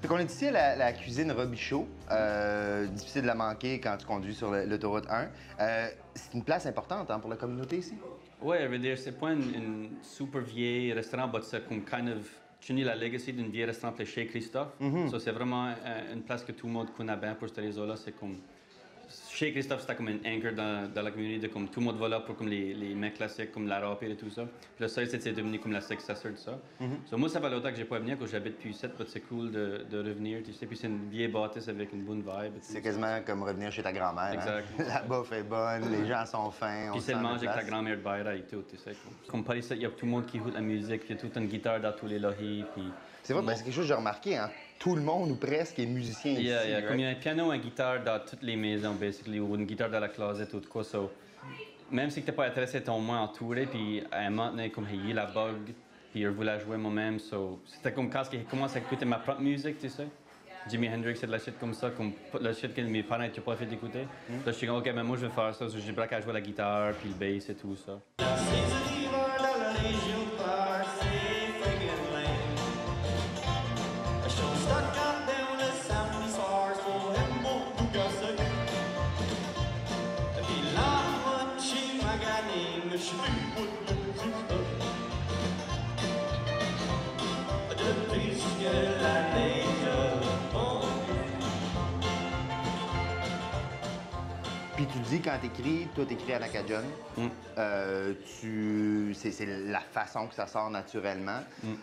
Fait qu'on est ici à la cuisine Robichaud. Difficile de la manquer quand tu conduis sur l'autoroute 1. C'est une place importante hein, pour la communauté ici? Oui, je veux dire, c'est pas une super vieille restaurant, mais c'est comme kind of tenu la legacy d'un vieil restaurant appelé Chez Christophe. So, c'est vraiment une place que tout le monde connaît bien pour cette raison-là. C'est comme Chez Christophe, c'était comme un anchor dans la communauté, comme tout le monde va là pour comme les mecs classiques comme la rapide et tout ça. Puis là, ça, c'est devenu comme la successor de ça. So, moi, ça fait longtemps que j'ai pas venu, que j'habite plus ici, mais c'est cool de revenir, tu sais. Puis c'est une vieille bâtisse avec une bonne vibe. C'est quasiment comme revenir chez ta grand-mère. Exact. Hein? La bouffe est bonne, les gens sont fins. Puis c'est le manger avec ta grand-mère de Baïra et tout, tu sais. Comme par ici, il y a tout le monde qui écoute la musique, puis il y a toute une guitare dans tous les logis, puis... C'est vrai, ben, c'est quelque chose que j'ai remarqué, hein? Tout le monde ou presque est musicien ici. Yeah. Comme il y a un piano, une guitare dans toutes les maisons, basically, ou une guitare dans la closet ou de quoi. So, même si tu n'es pas intéressé, tu es au moins entouré, puis à un moment donné, comme il y a la bug, puis je voulais jouer moi-même. So, c'était comme quand j'ai commencé à écouter ma propre musique, tu sais. Jimi Hendrix, c'est de la shit comme ça, comme la shit que mes parents n'étaient pas fait d'écouter. Là, je suis comme, OK, mais moi, je vais faire ça. So, j'ai braqué à jouer la guitare, puis le bass et tout ça. Puis tu dis quand t'écris, toi t'écris à l'acadienne. C'est la façon que ça sort naturellement.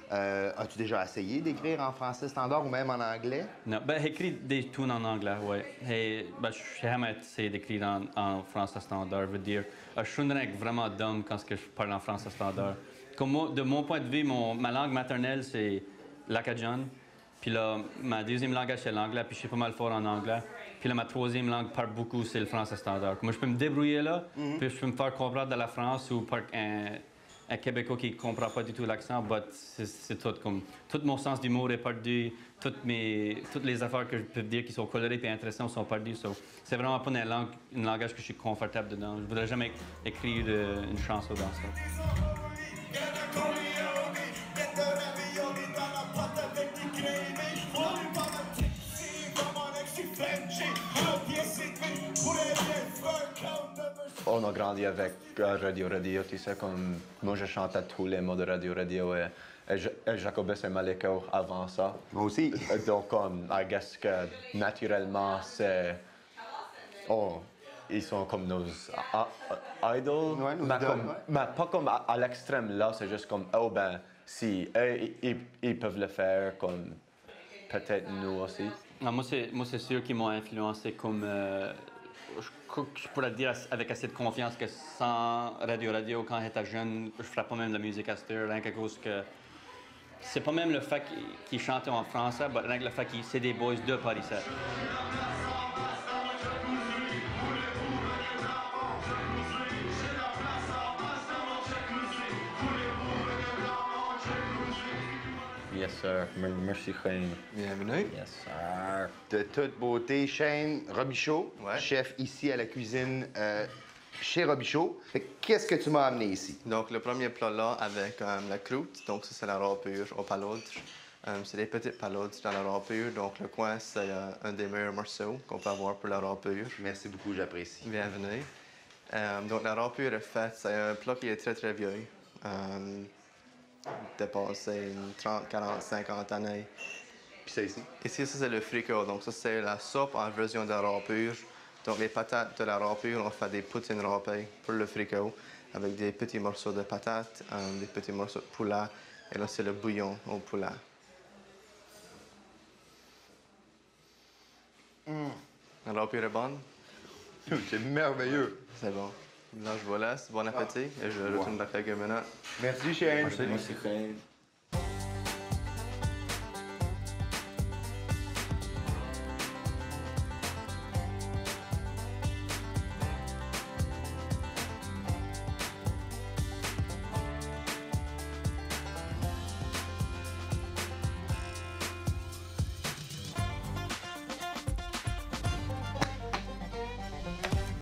As-tu déjà essayé d'écrire en français standard ou même en anglais? Non, ben j'écris des tunes en anglais, oui. Et ben, je n'ai jamais essayé d'écrire en français standard. Je veux dire, je suis vraiment dumb quand je parle en français standard. Comme moi, de mon point de vue, ma langue maternelle, c'est l'acadienne. Puis là, ma deuxième langage, c'est l'anglais, puis je suis pas mal fort en anglais. Puis là, ma troisième langue parle beaucoup, c'est le français standard. Moi, je peux me débrouiller là, puis je peux me faire comprendre de la France ou par un Québécois qui ne comprend pas du tout l'accent, mais c'est tout comme... Tout mon sens d'humour est perdu, toutes les affaires que je peux dire qui sont colorées et intéressantes sont perdues. So, c'est vraiment pas un langage que je suis confortable dedans. Je ne voudrais jamais écrire une chanson dans ça. On a grandi avec Radio, tu sais, comme moi je chantais tous les mots de Radio et Jacobus et Maleko avant ça. Moi aussi. Donc, I guess que naturellement, c'est... Oh, ils sont comme nos idols. Ouais, nos mais, idoles, mais pas comme à l'extrême là, c'est juste comme, oh ben, si eux, ils peuvent le faire, comme peut-être nous aussi. Non, moi, c'est sûr qu'ils m'ont influencé comme... je pourrais dire avec assez de confiance que sans Radio, quand j'étais jeune, je ne ferais pas même de la musique à cette heure, rien qu'à cause que... C'est pas même le fait qu'ils chantaient en français, mais rien que le fait qu'ils c'est des boys de Paris. Yes, sir. Merci, Shane. Bienvenue. Yes, sir. De toute beauté, Shane Robichaud, Ouais. chef ici à la cuisine chez Robichaud. Qu'est-ce que tu m'as amené ici? Donc, le premier plat là avec la croûte, donc ça c'est la râpure au palourde. C'est des petites palourdes dans la râpure, donc le coin c'est un des meilleurs morceaux qu'on peut avoir pour la râpure. Merci beaucoup, j'apprécie. Bienvenue. Donc la râpure est faite, c'est un plat qui est très très vieux. Dépassé une 30, 40, 50 années. Puis ça ici? Ici, ça c'est le fricot, donc ça c'est la soupe en version de râpure. Donc les patates de la râpure, on fait des poutines râpées pour le fricot, avec des petits morceaux de patates, des petits morceaux de poulet, et là c'est le bouillon au poulet. La râpure est bonne? C'est merveilleux. C'est bon. Là, je vous laisse. Bon appétit et je retourne dans quelques minutes. Merci, Shane. Merci, Shane.